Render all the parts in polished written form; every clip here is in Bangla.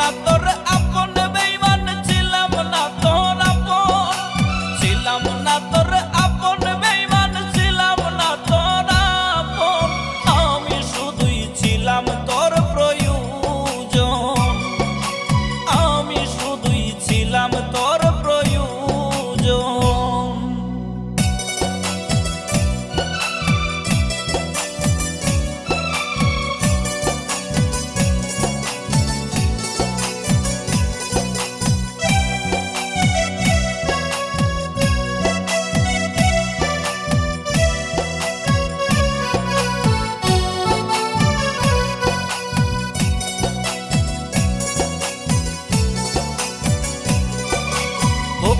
না তোর আপন বেঈমান ছিলাম না তোর আপন ছিলাম না তোর আপন বেঈমান ছিলাম না তোর আপন আমি শুধুই ছিলাম তোর প্রয়োজন আমি শুধুই ছিলাম তোর প্রয়োজন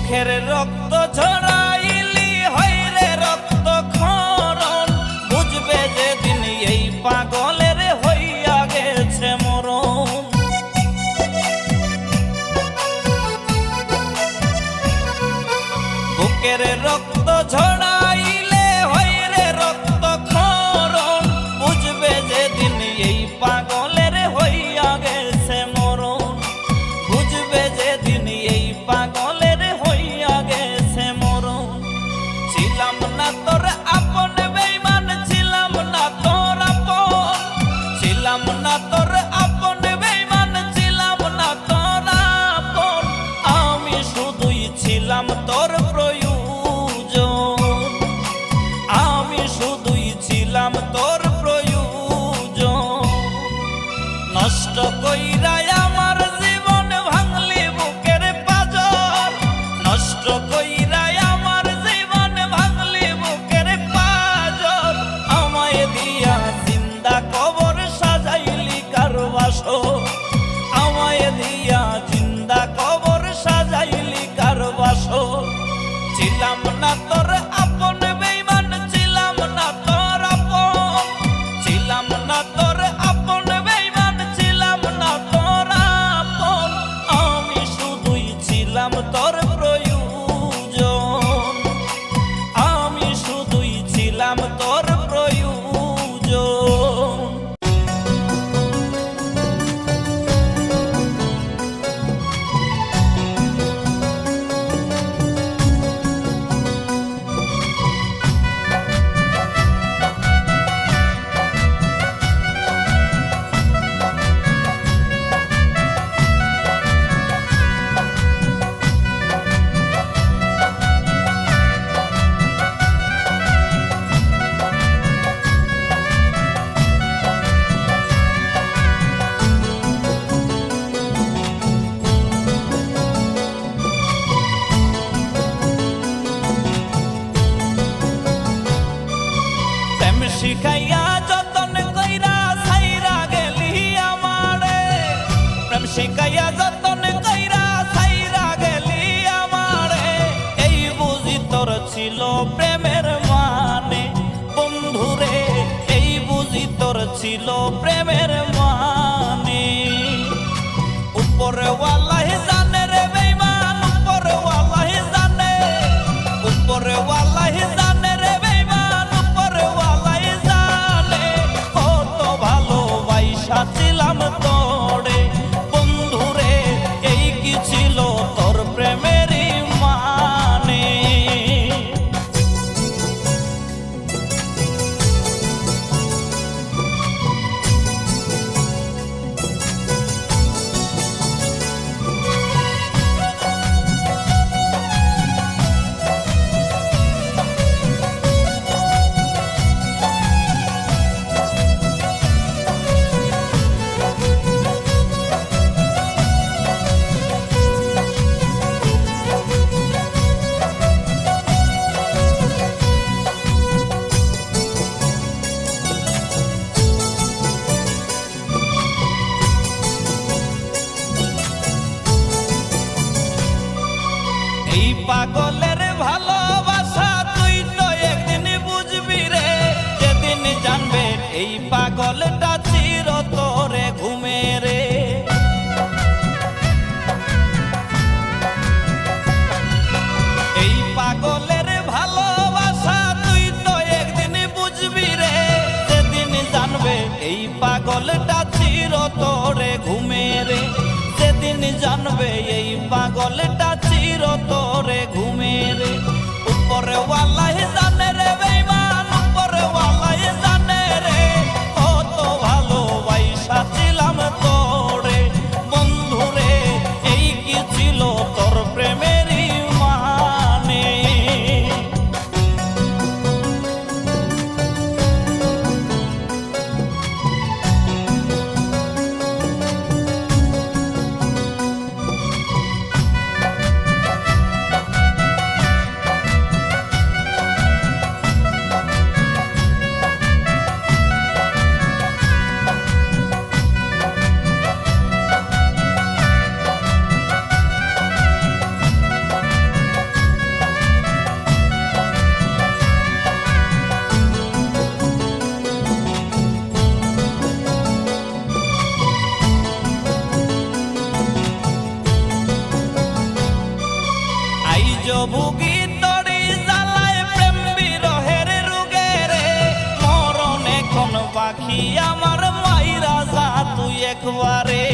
মুখের রক্ত ঝরাইলি হইরে রক্ত ক্ষরণ বুঝবে যেদিন এই পাগলের হইয়া গেছে মরণ বুকের রক্ত ঝরাইলে হইরে রক্ত ক্ষরণ বুঝবে যেদিন এই পাগলের হইয়া গেছে মরণ বুঝবে যেদিন এই পাগলের ছিলাম না তোর আপন বেঈমান ছিলাম না তোর আপন ছিলাম না তোর আপন বেঈমান ছিলাম না তোর আপন আমি শুধুই ছিলাম তোর প্রয়োজন আমি শুধুই ছিলাম তোর প্রয়োজন নষ্ট কইরা আমার জীবন ভাঙলি বুকের পাঁজর নষ্ট কইরা আমায় দিয়া জিন্দা কবর সাজাইলি কার বাসর ছিলাম না তোর আপন বেঈমান ছিলাম না তোর আপন ছিলাম না তোর আপন বেঈমান ছিলাম না তোর আপন আমি শুধুই ছিলাম তোর প্রয়োজন আমি শুধুই ছিলাম তোর প্রয়োজন শিখাইয়া যতন কইরা ছাইরা গেলি আমারে প্রেম শিখাইয়া যতন কইরা ছাইরা গেলি আমারে এই বুঝি তোর ছিল প্রেমের মানে বন্ধুরে এই বুঝি তোর ছিল প্রেমের মানে উপরে ওয়াল্লাহি জানে রে বেঈমান উপরে ওয়াল্লাহি জানে উপরে ওয়াল্লাহি জানে রে বেঈমান উপরে ছিলাম তোরে বন্ধুরে এই কি ছিল তোর প্রেমেরই মানে এই পাগলের ভালোবাসা তুই তো একদিন বুঝবি রে যেদিন জানবে এই পাগলটা চির তোরে ঘুমে রে এই পাগলের ভালোবাসা তুই তো একদিন বুঝবি রে যেদিন জানবে এই পাগলটা চির তোরে ঘুমে রে রাখবে এই পাগলটা চিরতরে ঘুমের। উপরে ওয়ালাই জানে রে বেঈমান, উপরে ওয়ালাই জানে রে, কত ভালোবাসা ছিলাম তোরে বন্ধুরে, এই কি ছিল তোর প্রেমেরই মানে। ভুগি তরি জ্বালায় প্রেম বিরহের রোগে রে, মরণ এখন বাকি আমার মাইরা যা তুই একবারে।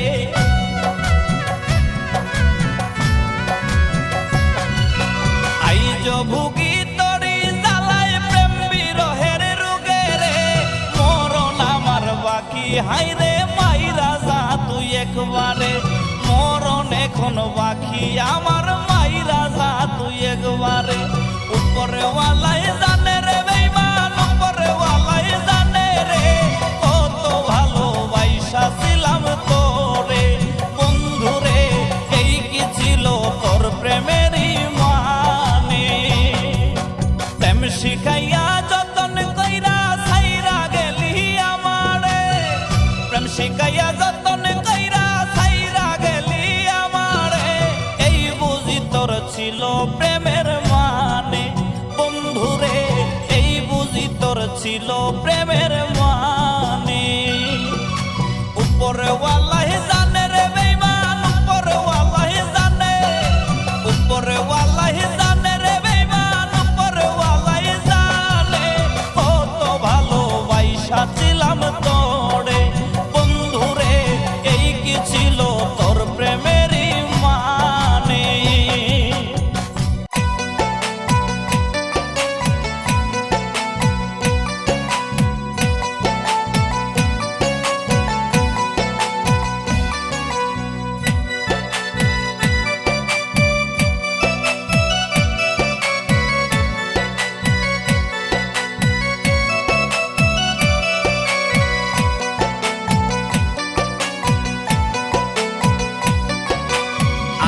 আইজ ভুগি তরি জ্বালায় প্রেম বিরহের রোগে রে, মরণ আমার বাকি হাইরে মাইরা যা তুই একবারে। মরণ এখন বাকি আমার মাইরা যা তুই একবারে। উপরে ওয়ালাই জানে রে বেঈমান, উপরে ওয়ালাই জানে রে, কত ভালোবাসা ছিলাম তোরে বন্ধুরে, এই কি ছিল তোর প্রেমেরই মানে। প্রেম শিখাইয়া যতন কইরা ছাইরা গেলি আমারে, প্রেম শিখাইয়া যতন কইরা ছাইরা গেলি আমারে, এই বুঝি তোর ছিল প্রেমের মানে বন্ধুরে, এই বুঝি তোর ছিল প্রেমের মানে। উপরে ওয়ালাই জানে রে বেঈমান, উপরে ওয়ালাই জানে, উপরে ওয়ালাই জানে রে বেঈমান, উপরে ওয়ালাই জানে, কত ভালোবাসা ছিলাম তোরে বন্ধুরে, এই কি ছিল তোর প্রেমেরই মানে।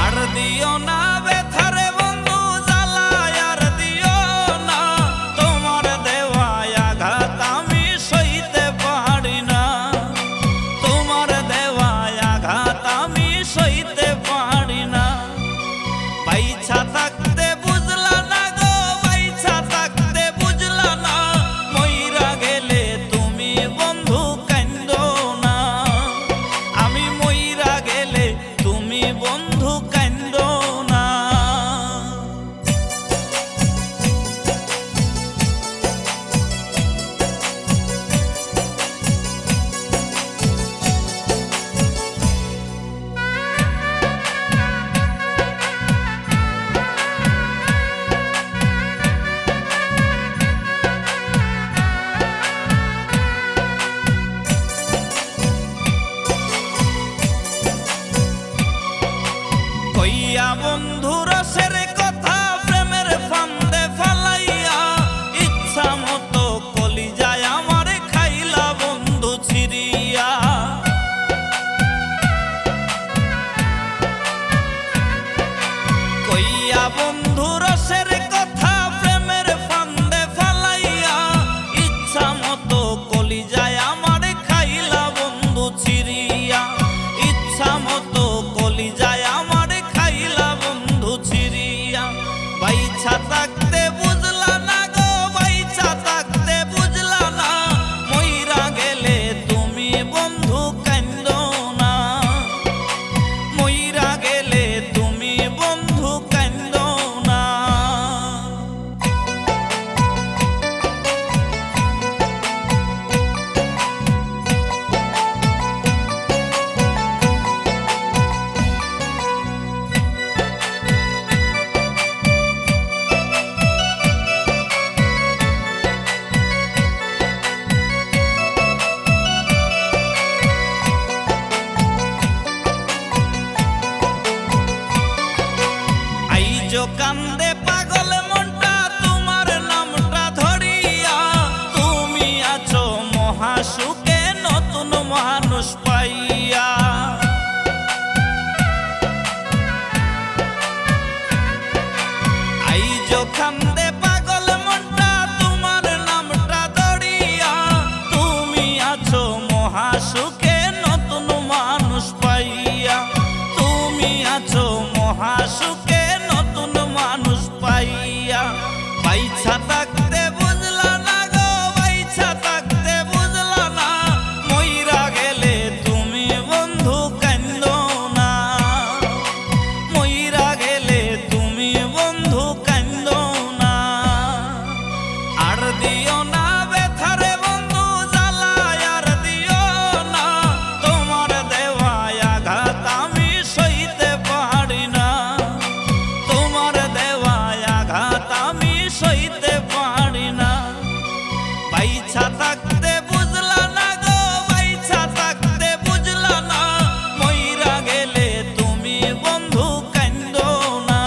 আর দিও না ব্যথারে বন্ধু জ্বালায়, আর দিও না, তোমার দেওয়া আঘাত আমি সইতে পারি না, তোমার দেওয়া আঘাত আমি সইতে পারি না। বাইছা থাকতে বুঝলা না গো, বাইছা থাকতে বুঝলা না, মইরা গেলে তুমি বন্ধু কান্দো না, আমি মইরা গেলে তুমি বন্ধু কান্দো না। কইয়া বন্ধু রসের কথা প্রেমের ফান্দে ফালাইয়া, ইচ্ছা মতো কলিজায় আমার খাইলা বন্ধু ছিড়িয়া। কইয়া বন্ধু রসের কথা প্রেমের ফান্দে ফালাইয়া, ইচ্ছা মতো কলিজায় আমার খাইলা বন্ধু ছিড়িয়া, ইচ্ছা মতো কলিজায় আমার খাইলা বন্ধু ছিড়িয়া। বাইছা থাকতে বুঝলা না গো, বাইছা থাকতে বুঝলা না, মইরা গেলে তুমি বন্ধু কান্দো না, মইরা গেলে তুমি বন্ধু কান্দো না। जो कांदे पागल मनटा तुम्हार नामटा धरिया तुमी आछो महासुखे नतुन मानुष पाइया आई जो कांदे पागल मनटा तुम्हार नामटा धरिया तुमी आछो महासुखे नतुन मानुष पाइया तुमी आछो महासुखे বাইছা থাকতে বুঝলা না গো বাইছা থাকতে বুঝলা না মইরা গেলে তুমি বন্ধু কান্দো না মইরা গেলে তুমি বন্ধু কান্দো না আর দিও না ব্যথারে বন্ধু জ্বালা আর দিও না তোমার দেওয়া আঘাত আমি সইতে পারি না তোমার দেওয়া আঘাত আমি সইতে পারি না বাইছা থাকতে বুঝলা না গো বাইছা থাকতে বুঝলা না মইরা গেলে তুমি বন্ধু কান্দো না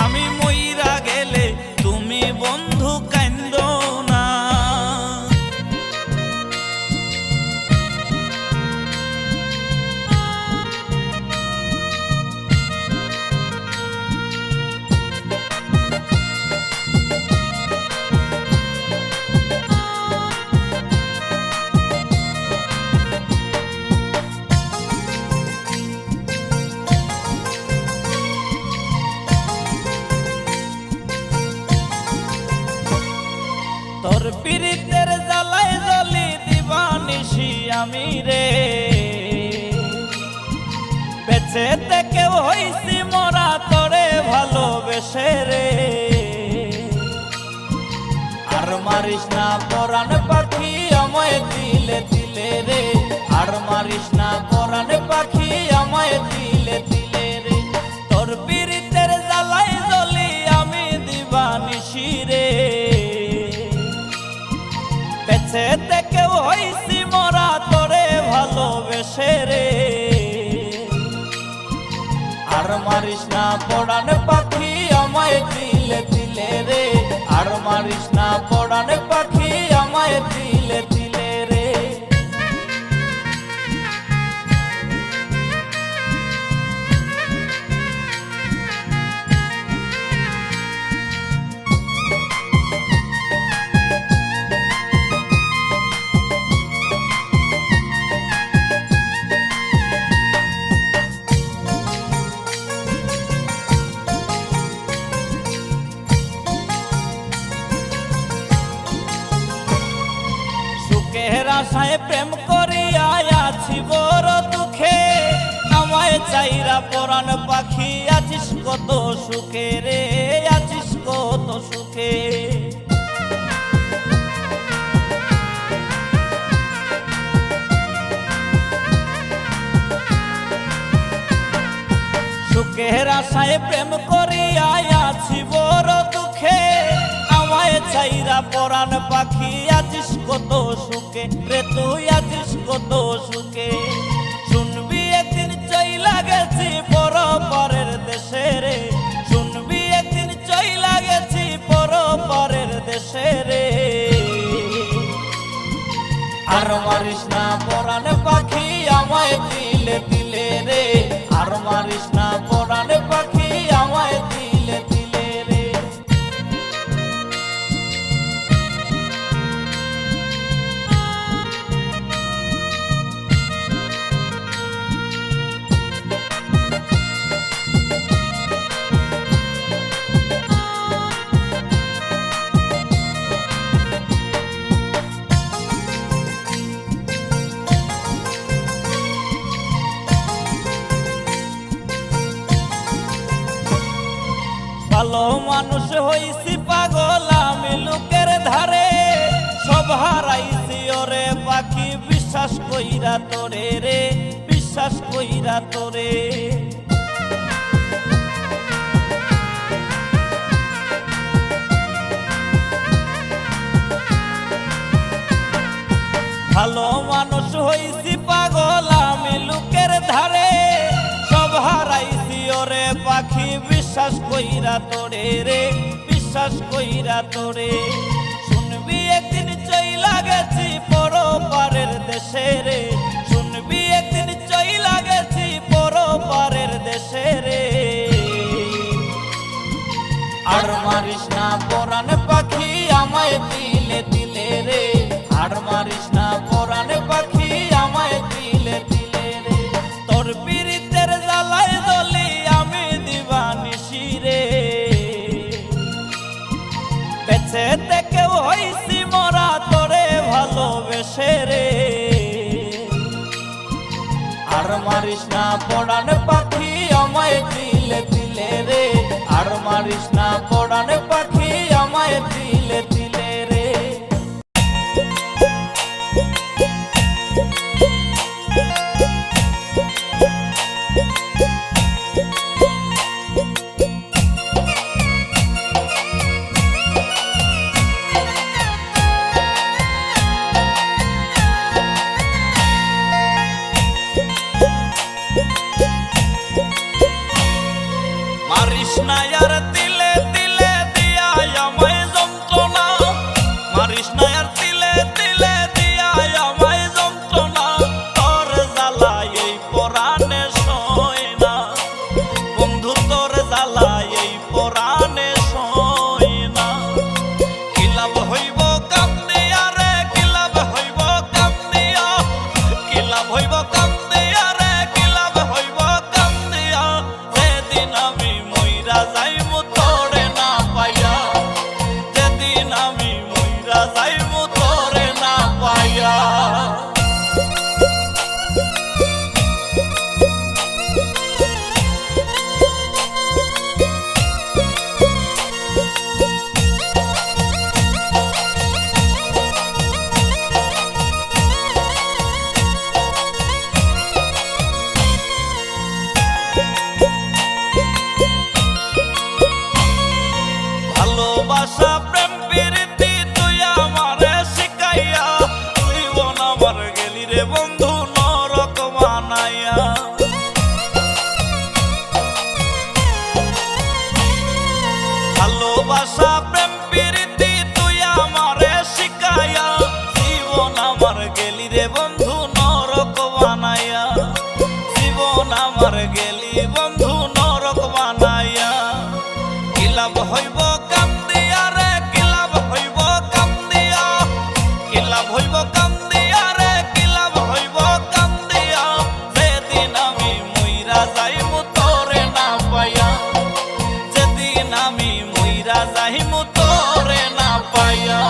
আমি মইরা গেলে তুমি বন্ধু কান্দো না তোর পীড়িতের জ্বালায় জ্বলি দিবানিশি আমি রে বেঁচে থেকেও হইছি মরা তোরে ভালোবেসে রে আর মারিস না পরাণ পাখি আমায় দিলে দিলে রে আর মারিস না পরাণ পাখি আমায় দিলে দিলে রে তোর পীড়িতের জ্বালায় জ্বলি আমি দিবানিশি রে বেঁচে থেকেও হইছি মরা তোরে ভালোবেসে রে আর মারিস না পরাণ পাখি আমায় দিলে দিলে রে আর মারিস না পরাণ পাখি আমায় দিলে দিলে রে সুখের আশায় প্রেম করিয়া আছি বড় দুঃখে আমায় চাইরা পরাণ পাখি আছিস কত সুখে রে আছিস কত সুখে সুখের আশায় প্রেম করিয়া আছি বড় দুঃখে আমায় চাইরা পরাণ পাখি আছিস কত সুখে রে তুই আছিস কত সুখে শুনবি একদিন চইলা গেছি পর পরের দেশে রে শুনবি একদিন চইলা গেছি পর পরের দেশে রে আর মারিস না পরাণ পাখি আমায় দিলে দিলে রে আর মারিস না পরাণ পাখি আমায় দিলে দিলে রে ভালো মানুষ হইছি পাগল আমি লোকের ধারে সব হারাইছি ওরে পাখি বিশ্বাস কইরা তোরে রে বিশ্বাস কইরা তোরে ভালো মানুষ হইছি পাগল আমি লোকের ধারে সব হারাইছি ওরে পাখি বিশ্বাস কইরা তোরে রে, বিশ্বাস কইরা তোরে। শুনবি একদিন চইলা গেছি পরপারের দেশে রে, শুনবি একদিন চইলা গেছি পরপারের দেশে রে। আর মারিস না পরাণ পাখি আমায় দিলে দিলে রে, আর মারিস না পরাণ পাখি আমায় দিলে দিলে রে। তোর পীড়িতের জ্বালায় জ্বলি আমি দিবানিশি রে, বেঁচে থেকেও হইছি মরা তোরে ভালোবেসে রে। আর মারিস না পরাণ পাখি আমায় দিলে দিলে রে, আর মারিস না পরাণ পাখি আমায় দিলে দিলে রে। মারিস না আর তিলে তিলে দিয়া আমায় যন্ত্রণা, মারিস না আর তিলে তিলে দিয়া আমায় যন্ত্রণা। তোর জ্বালায় এই পরাণে সয় না বন্ধু, তোর জ্বালায় এই পরাণে সয় না। কি লাভ হইব কাম দিয়া রে, কি লাভ হইব কাম দিয়া, কি লাভ হইব কাম দিয়া রে, কি লাভ হইব কাম দিয়া। যেদিন আমি মইরা যাইমু তোরে না পাইয়া, যেদিন আমি মইরা যাইমু তোরে না পাইয়া। ভালোবাসা প্রেম প্রীতি তুই আমারে শিখাইয়া, জীবন আমার গেলি রে বন্ধু নরক বানাইয়া। ভালোবাসা প্রেম প্রীতি তুই আমারে শিখাইয়া, জীবন আমার গেলি রে বন্ধু নরক বানাইয়া, জীবন আমার গেলি বন্ধু নরক বানাইয়া। কি লাভ হইব কাম দিয়া রে, কি লাভ হইব কাম দিয়া, কি লাভ হইব কাম দিয়া রে, কি লাভ হইব কাম দিয়া। যেদিন আমি মইরা যাইমু তোরে না পাইয়া, যেদিন আমি মইরা যাইমু তোরে না পাইয়া।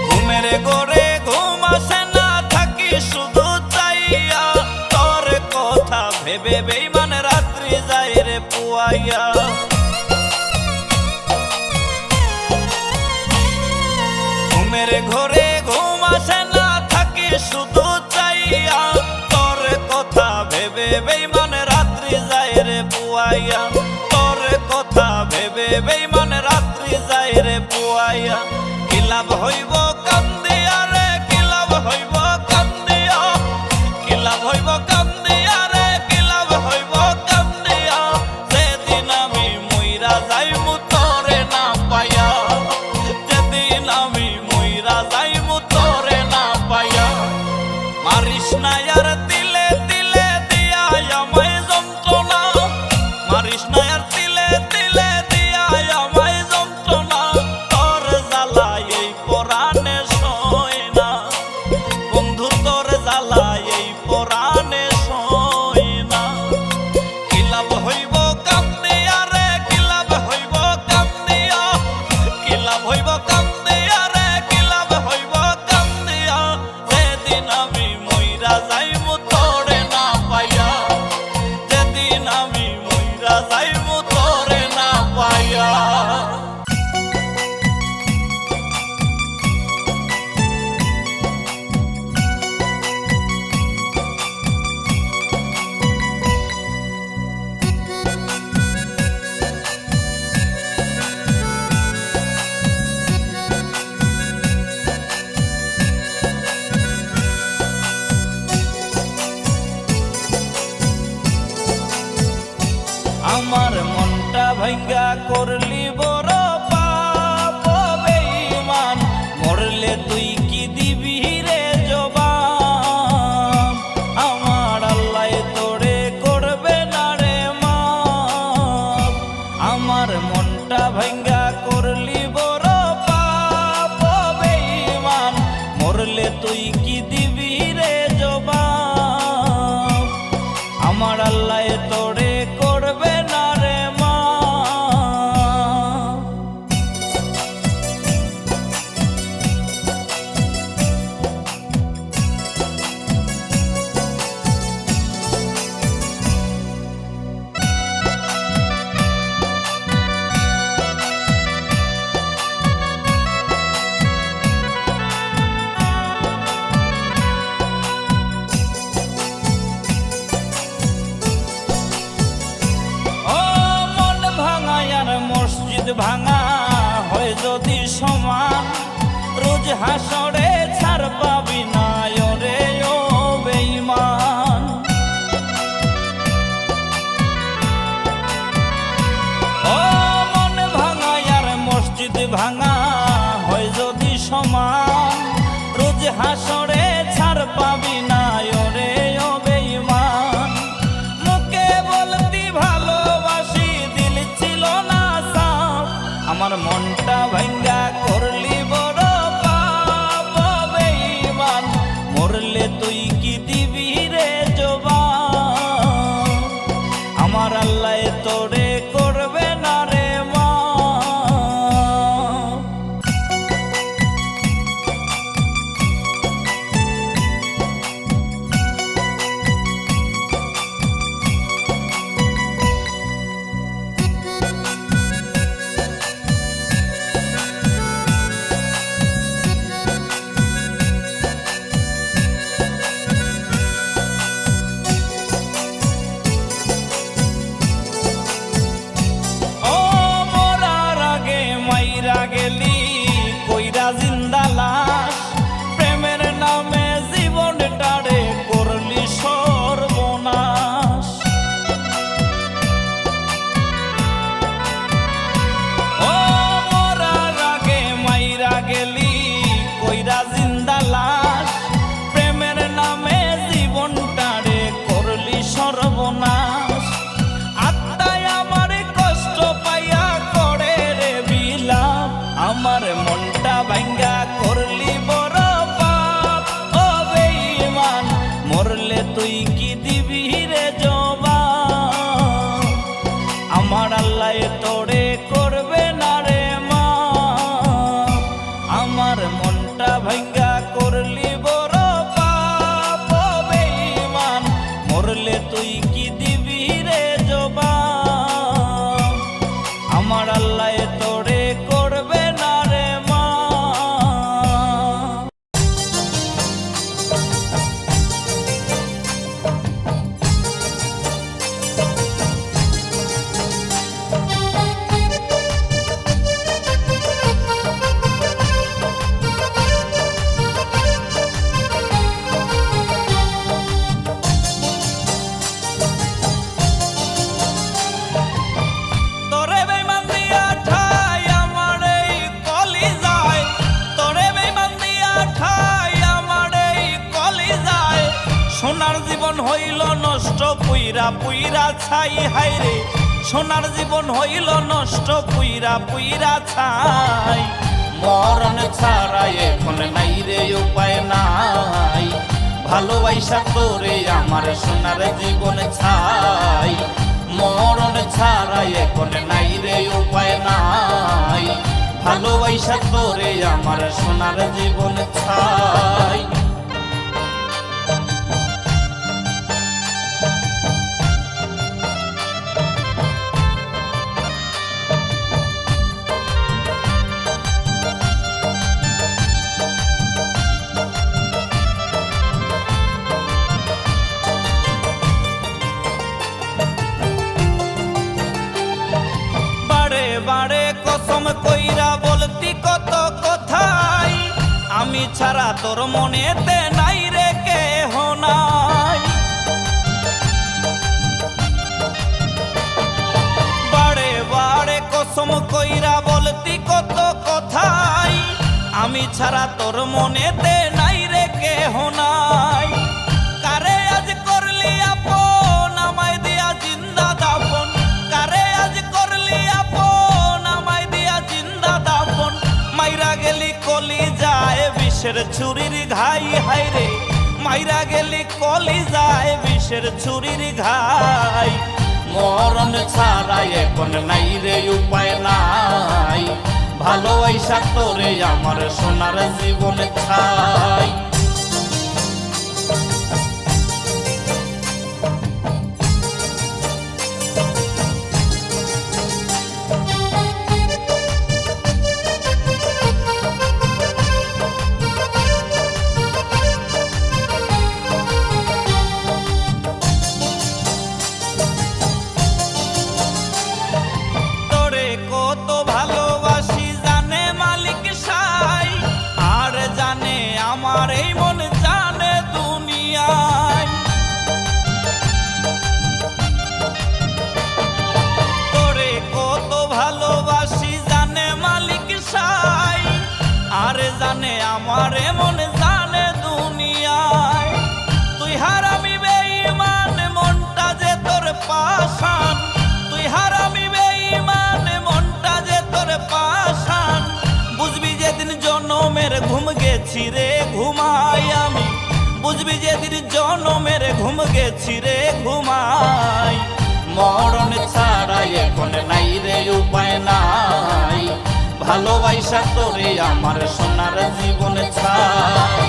ঘুমের ঘরে ঘুম আসে না, থাকি শুধু চাইয়া তোর কথা ভেবে বেইমান রাত্রি যায় রে পুয়াইয়া। ঘুমের ঘরে ঘুম আসে না, থাকি শুধু চাইয়া তোর কথা ভেবে বেইমান রাত্রি যায় রে পুয়াইয়া, তোর কথা ভেবে বেইমান রাত্রি যায় রে পুয়াইয়া। কি লাভ হইব কাম দিয়া রে, কি লাভ হইব কাম দিয়া, কি লাভ হইব কাম দিয়া রে, কি লাভ হইব কাম দিয়া। যেদিন আমি মইরা যাইমু তোরে না পাইয়া, যেদিন আমি মইরা যাইমু তোরে না পাইয়া। মারিস না আর তিলে তিলে দিয়া আমায় যন্ত্রণা, মারিস না আর তিলে তিলে দিয়া আমায় যন্ত্রণা। তোর জ্বালায় এই পরাণে সয় না বন্ধু, তোর জ্বালায় এই পরাণে সয় না। কি লাভ হইব কাম দিয়া রে, কি লাভ হইব কাম দিয়া, কি লাভ হইব কাম দিয়া রে, কি লাভ হইব কাম দিয়া। যেদিন আমি মইরা যাইমু মরলে তুই কি দিবি রে জবাব? আমার আল্লাহ তোরে করবে না রে মা। ভাঙা হয় যদি সমান, রোজ হাসরে ছাড় পাবি না রে ও বেঈমান। ও মন ভাঙা আর মসজিদ ভাঙা হয় যদি সমান, রোজ হাসরে ছাড় পাবি না রে ও বেঈমান। মুখে বলতি ভালোবাসি, দিল ছিল না সাফ, আমার মনটা ভাঙ্গা করলি বড় পাপ বেঈমান। মরলে তুই কি দিবি রে জবাব? আমার আল্লাহ তোরে করবে না রে মা। গেলি কইরা জিন্দা লাশ, প্রেমের নামে জীবনটারে করলি সর্বনাশ। ও মরার আগে মাইরা গেলি কইরা জিন্দা লাশ, প্রেমের নামে জীবনটারে করলি সর্বনাশ। আত্মায় আমার কষ্ট পাইয়া করে রে বিলাপ, আমার মনটা ভাঙ্গা করলি বড় পাপ ও বেঈমান। মরলে তুই কি দিবি রে জবাব? আমার আল্লাহ তোরে করবে না রে মা। আমার মনটা ভাঙ্গা করলি বড় পাপ ও বেঈমান। মরলে তুই কি দিবি রে জবাব? আমার আল্লাহ তোরে করবে না রে মা। সোনার জীবন হইল নষ্ট পুইরা পুইরা ছাই, হায়রে সোনার জীবন হইল নষ্ট পুইরা পুইরা ছাই। মরণ ছাড়া এখন নাই রে উপায় নাই, ভালোবাসা তোরে আমার সোনার জীবন ছাই। মরণ ছাড়া এখন নাই রে উপায় নাই, ভালোবাসা তোরে আমার সোনার জীবন ছাই। বারে কসম কইরা বলতি কত কথাই, আমি ছাড়া তোর মনেতে নাই রে কেহ নাই। বারে বারে কসম কইরা বলতি কত কথাই, আমি ছাড়া তোর মনেতে নাই রে কেহ নাই। কারে আজ করলি আপন আমায় দিয়া জিন্দা দাফন, কারে আজ করলি আপন আমায় দিয়া জিন্দা দাফন। মাইরা গেলি কলি যায় বিষের ছুরির হাই হাই রে মাইরা গেলি কলি যায় বিষের ছুরির ঘাই মরণ ছাড়া এখন নাই রে উপায় নাই ভালোবাসা তোরে আমার সোনার জীবন ছাই আমার এই মন জানে দুনিয়ায় তোরে কত ভালোবাসি জানে মালিক সাই আর জানে আমার মন জানে দুনিয়ায় তুই হারামি বেঈমান মনটা যে তোর পাশান তুই হারামি বেঈমান মনটা যে তোর পাশান বুঝবি যেদিন জনমের ঘুম গেছি রে ঘুমাই আমি বুঝবি যেদিন জনমের ঘুম গেছি রে ঘুমাই মরণ ছাড়া এখন নাই রে উপায় নাই ভালোবাসা তোরে আমার সোনার জীবন ছাই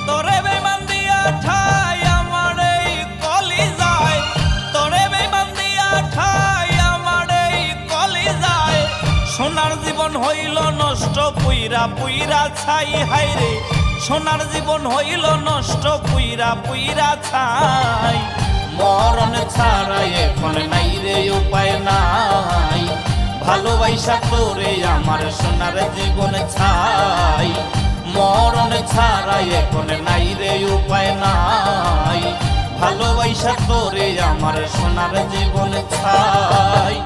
তোরে বেমান দিয়া ঠাই আমার এই কলি যায় তোরে বেমান দিয়া ঠাই আমার এই কলি যায় সোনার জীবন হইল নষ্ট পুইরা পুইরা ছাই হাই রে সোনার জীবন হইল নষ্ট পুইরা পুইরা ছাই মরণ ছাড়া এখন নাই রে উপায় নাই ভালোবাসা তোরে আমার সোনার জীবন ছাই মরণ ছাড়া এখন নাই রে উপায় নাই ভালোবাসা তোরে আমার সোনার জীবন ছাই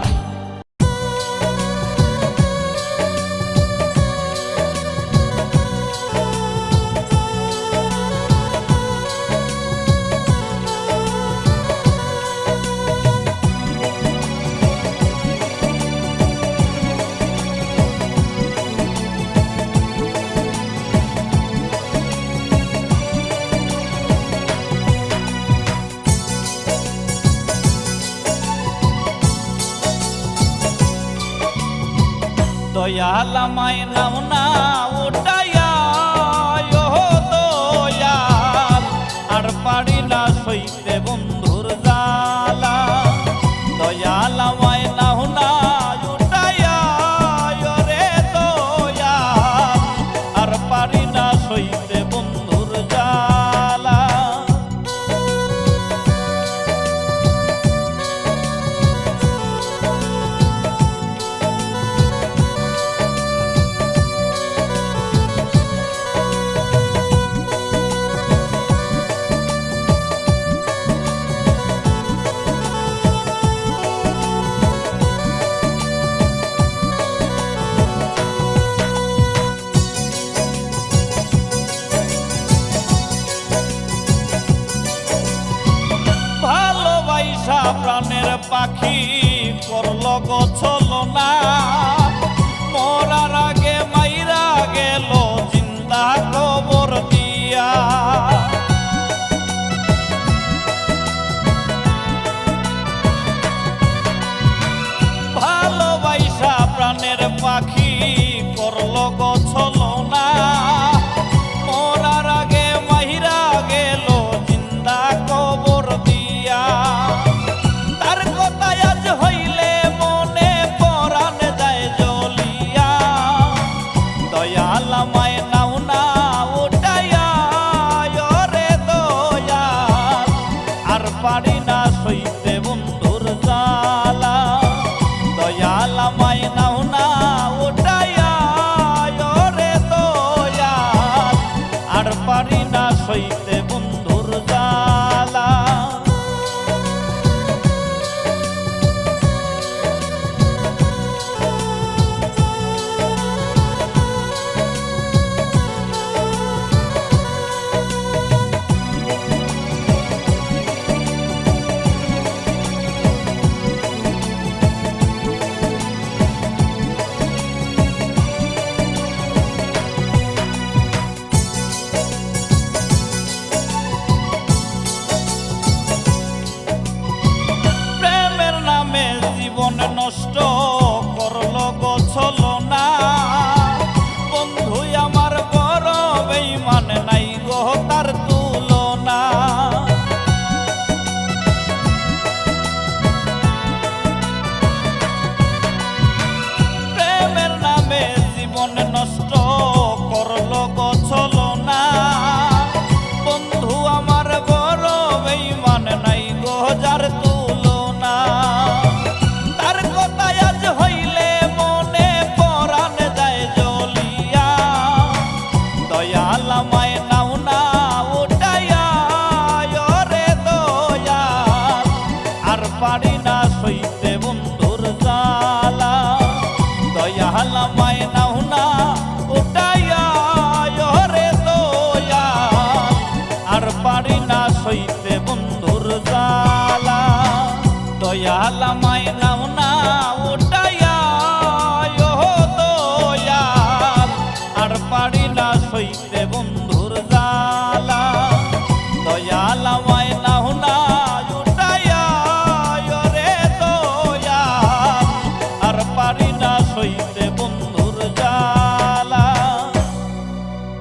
দয়াল আমায় নাও না উঠাইয়া ও দয়াল আর পারি না সইতে বন্ধুর জ্বালা দয়াল আমায় নাও না উঠাইয়া রে দয়াল আর পারি না সইতে বন্ধুর জ্বালা প্রাণের পাখি করল গো ছলনা